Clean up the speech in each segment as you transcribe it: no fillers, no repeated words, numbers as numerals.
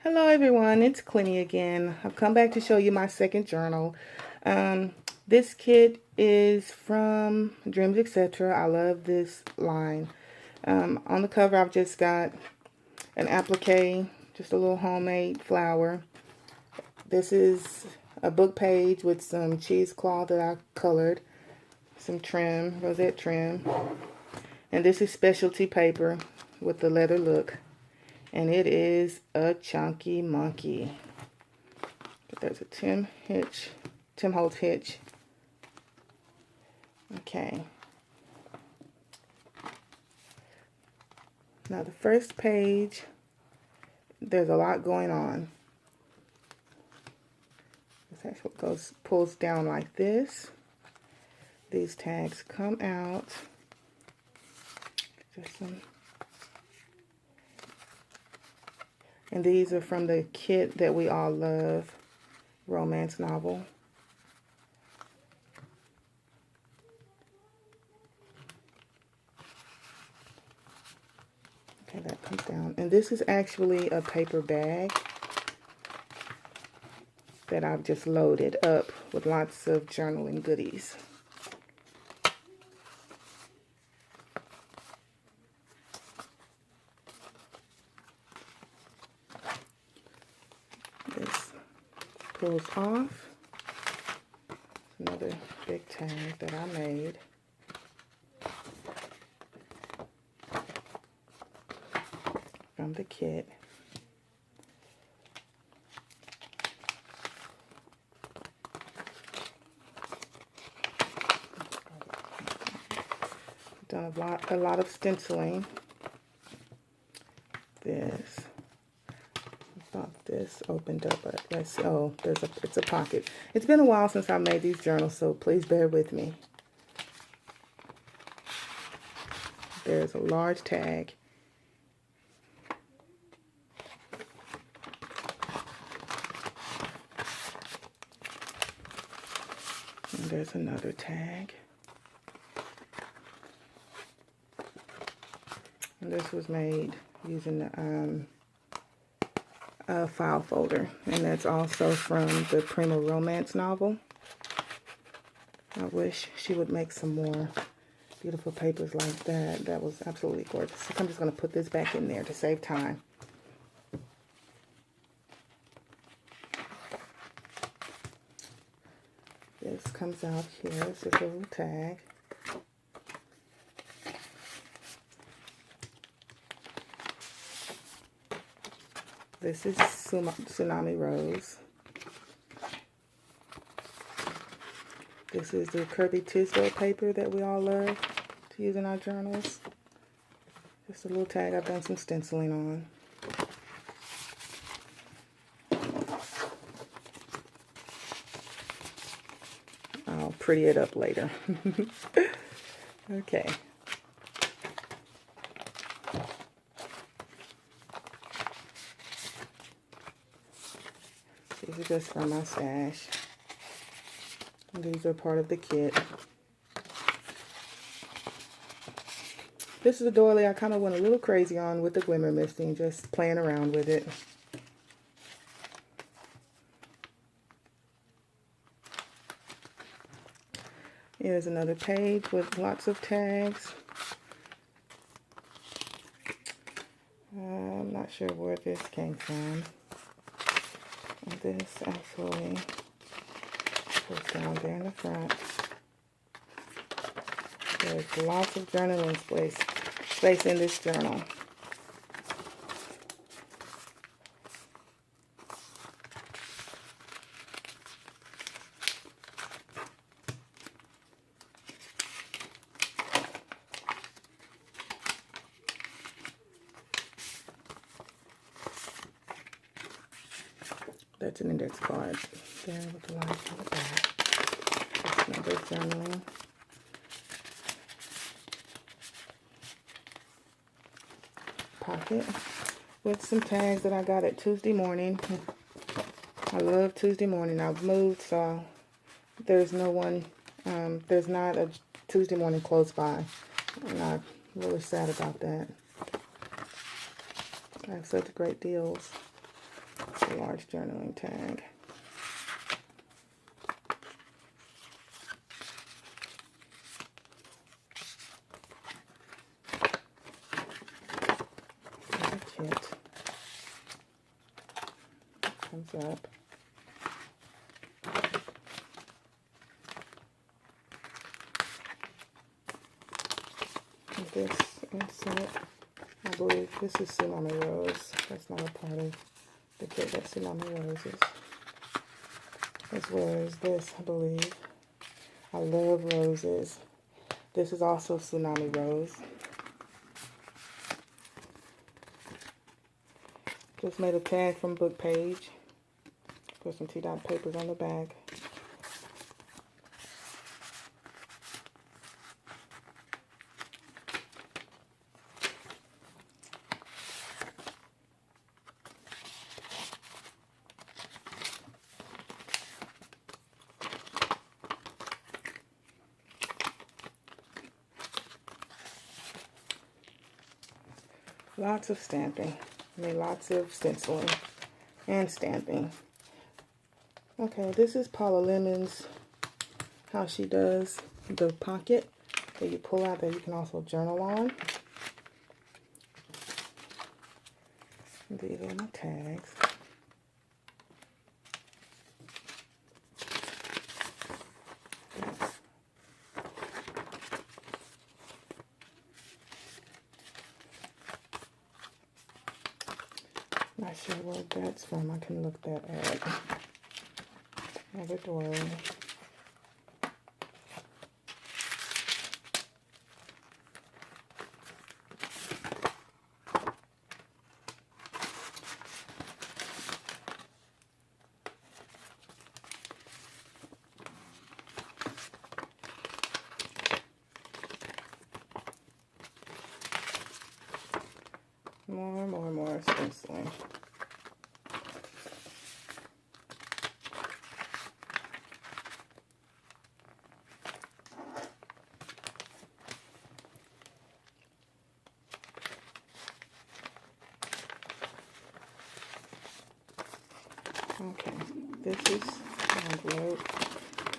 Hello everyone, it's Clinny again. I've come back to show you my second journal. This kit is from Dreams Etc. I love this line. On the cover I've just got an applique, just a little homemade flower. This is a book page with some cheesecloth that I colored, some trim, rosette trim. And this is specialty paper with the leather look. And it is a chunky monkey. But there's a Tim Holtz hitch. Okay. Now the first page, there's a lot going on. This actually pulls down like this. These tags come out. Just some. And these are from the kit that we all love, romance novel. Okay, that comes down. And this is actually a paper bag that I've just loaded up with lots of journaling goodies. This pulls off. Another big tag that I made. From the kit. Done a lot of stenciling. This. This opened up, but let's see. Oh, it's a pocket. It's been a while since I made these journals, so please bear with me. There's a large tag. And there's another tag. And this was made using the file folder, and that's also from the Prima romance novel. I wish she would make some more beautiful papers like that. That was absolutely gorgeous. I'm just going to put this back in there to save time. This comes out here. It's just a little tag. This is Tsunami Rose. This is the Kirby Tisdale paper that we all love to use in our journals. Just a little tag I've done some stenciling on. I'll pretty it up later. Okay. These are just from my stash. These are part of the kit. This is a doily I kind of went a little crazy on with the glimmer misting, just playing around with it. Here's another page with lots of tags. I'm not sure where this came from. This actually goes down there in the front. There's lots of journaling space in this journal. That's an index card there with the lines on the back. That's another journaling. Pocket with some tags that I got at Tuesday morning. I love Tuesday morning. I've moved, so there's not a Tuesday morning close by. And I'm really sad about that. I have such great deals. a large journaling tag. Kit comes up. This insert, I believe this is Tsunami Rose. That's not a part of the kit. That's Tsunami Roses. As well as this, I believe. I love roses. This is also Tsunami Rose. Just made a tag from book page. Put some T-dot papers on the back. Lots of stamping. I mean, lots of stenciling and stamping. Okay, this is Paula Lemon's, how she does the pocket that you pull out that you can also journal on. These are my tags. Not sure where that's from. I can look that up. Avid Word. More stenciling. Okay, this is an envelope,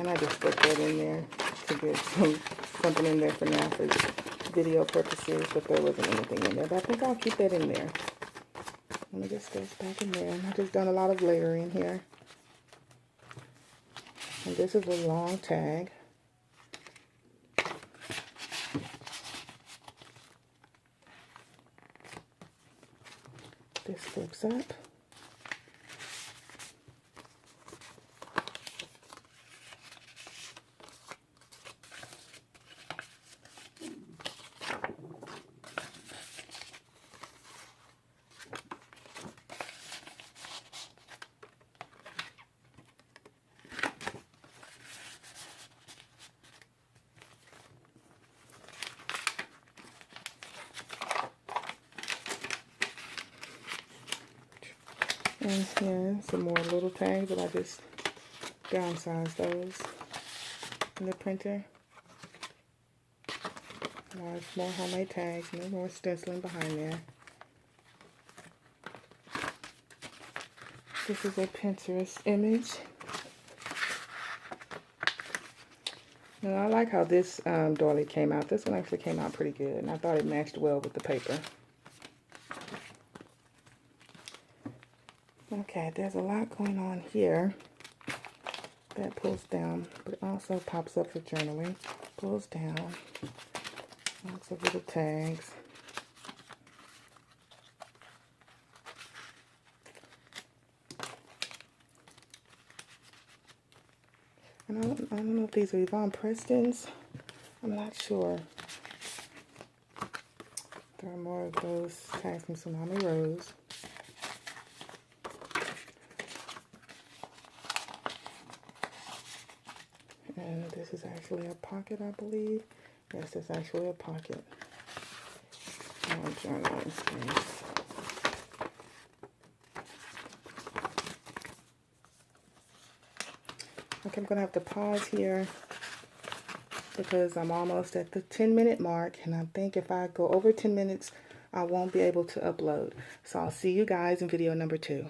and I just put that in there to get something in there for now for video purposes, but there wasn't anything in there. But I think I'll keep that in there. Let me just this back in there. I've just done a lot of layering here. And this is a long tag. This flips up. And here, some more little tags, but I just downsized those in the printer. More homemade tags, no more stenciling behind there. This is a Pinterest image. Now, I like how this doily came out. This one actually came out pretty good, and I thought it matched well with the paper. Okay, there's a lot going on here. That pulls down, but it also pops up for journaling. Pulls down. Lots of little tags. And I don't know if these are Yvonne Preston's. I'm not sure. There are more of those tags from Tsunami Rose. And this is actually a pocket, I believe. Yes, it's actually a pocket. Journaling space. Okay, I'm going to have to pause here because I'm almost at the 10-minute mark. And I think if I go over 10 minutes, I won't be able to upload. So I'll see you guys in video number 2.